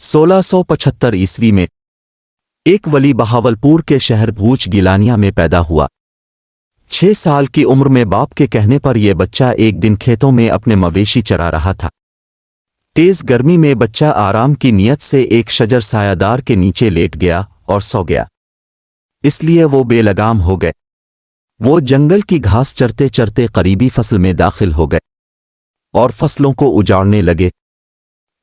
1675 ईस्वी में एक वली बहावलपुर के शहर भूच गिलानिया में पैदा हुआ। 6 साल की उम्र में बाप के कहने पर यह बच्चा एक दिन खेतों में अपने मवेशी चरा रहा था। तेज गर्मी में बच्चा आराम की नीयत से एक शजर सायादार के नीचे लेट गया और सो गया, इसलिए वो बेलगाम हो गए। वो जंगल की घास चरते चरते करीबी फसल में दाखिल हो गए और फसलों को उजाड़ने लगे।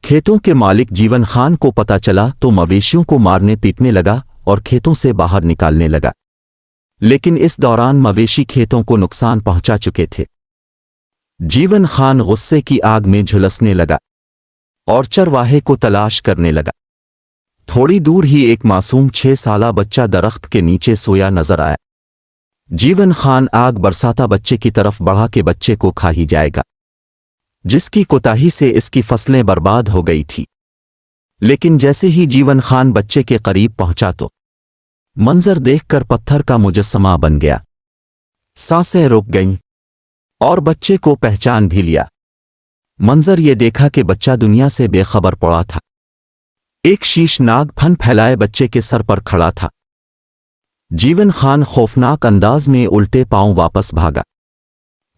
खेतों के मालिक जीवन खान को पता चला तो मवेशियों को मारने पीटने लगा और खेतों से बाहर निकालने लगा, लेकिन इस दौरान मवेशी खेतों को नुकसान पहुंचा चुके थे। जीवन खान गुस्से की आग में झुलसने लगा और चरवाहे को तलाश करने लगा। थोड़ी दूर ही एक मासूम 6 साला बच्चा दरख्त के नीचे सोया नजर आया। जीवन खान आग बरसाता बच्चे की तरफ बढ़ा के बच्चे को खा ही जाएगा, जिसकी कोताही से इसकी फसलें बर्बाद हो गई थी। लेकिन जैसे ही जीवन खान बच्चे के करीब पहुंचा तो मंजर देखकर पत्थर का मुजस्समा बन गया। सांसें रुक गईं और बच्चे को पहचान भी लिया। मंजर ये देखा कि बच्चा दुनिया से बेखबर पड़ा था। एक शीशनाग फन फैलाए बच्चे के सर पर खड़ा था। जीवन खान खौफनाक अंदाज में उल्टे पांव वापस भागा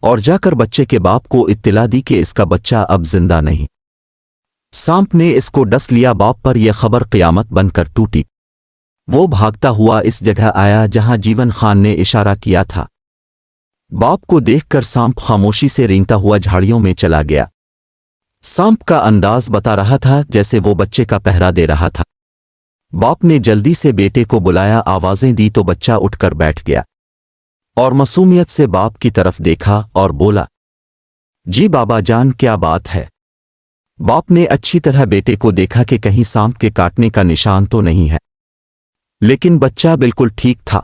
और जाकर बच्चे के बाप को इत्तला दी कि इसका बच्चा अब जिंदा नहीं। सांप ने इसको डस लिया। बाप पर यह खबर क़यामत बनकर टूटी। वो भागता हुआ इस जगह आया जहां जीवन खान ने इशारा किया था। बाप को देखकर सांप खामोशी से रेंगता हुआ झाड़ियों में चला गया। सांप का अंदाज बता रहा था जैसे वो बच्चे का पहरा दे रहा था। बाप ने जल्दी से बेटे को बुलाया, आवाजें दी तो बच्चा उठकर बैठ गया और मासूमियत से बाप की तरफ देखा और बोला, जी बाबा जान, क्या बात है? बाप ने अच्छी तरह बेटे को देखा कि कहीं सांप के काटने का निशान तो नहीं है, लेकिन बच्चा बिल्कुल ठीक था।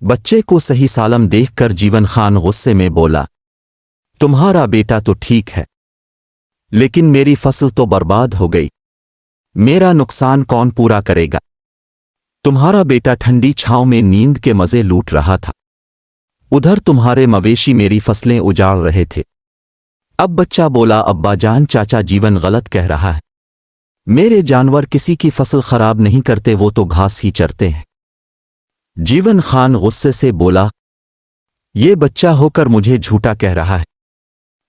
बच्चे को सही सालम देखकर जीवन खान गुस्से में बोला, तुम्हारा बेटा तो ठीक है, लेकिन मेरी फसल तो बर्बाद हो गई। मेरा नुकसान कौन पूरा करेगा? तुम्हारा बेटा ठंडी छांव में नींद के मजे लूट रहा था, उधर तुम्हारे मवेशी मेरी फसलें उजाड़ रहे थे। अब बच्चा बोला, अब्बा जान, चाचा जीवन गलत कह रहा है। मेरे जानवर किसी की फसल खराब नहीं करते, वो तो घास ही चरते हैं। जीवन खान गुस्से से बोला, ये बच्चा होकर मुझे झूठा कह रहा है।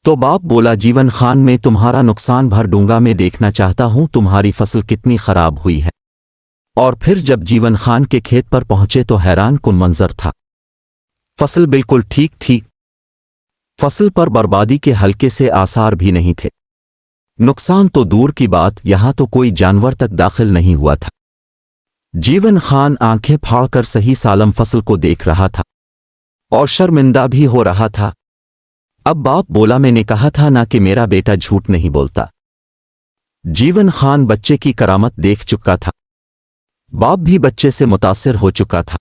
तो बाप बोला, जीवन खान, मैं तुम्हारा नुकसान भर दूंगा। मैं देखना चाहता हूं तुम्हारी फसल कितनी खराब हुई है। और फिर जब जीवन खान के खेत पर पहुंचे तो हैरान कुन मंजर था। फसल बिल्कुल ठीक थी। फसल पर बर्बादी के हल्के से आसार भी नहीं थे। नुकसान तो दूर की बात, यहां तो कोई जानवर तक दाखिल नहीं हुआ था। जीवन खान आंखें फाड़कर सही सालम फसल को देख रहा था और शर्मिंदा भी हो रहा था। अब बाप बोला, मैंने कहा था ना कि मेरा बेटा झूठ नहीं बोलता। जीवन खान बच्चे की करामत देख चुका था। बाप भी बच्चे से मुतासिर हो चुका था।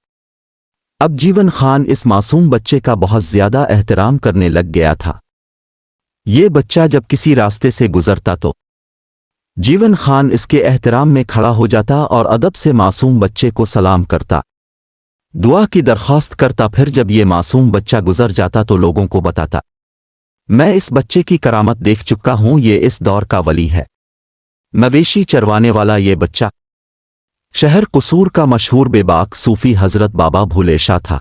अब जीवन खान इस मासूम बच्चे का बहुत ज्यादा एहतराम करने लग गया था। ये बच्चा जब किसी रास्ते से गुजरता तो जीवन खान इसके एहतराम में खड़ा हो जाता और अदब से मासूम बच्चे को सलाम करता, दुआ की दरख्वास्त करता। फिर जब ये मासूम बच्चा गुजर जाता तो लोगों को बताता, मैं इस बच्चे की करामत देख चुका हूं, ये इस दौर का वली है। मवेशी चरवाने वाला ये बच्चा शहर कसूर का मशहूर बेबाक सूफी हजरत बाबा भूले शाह था।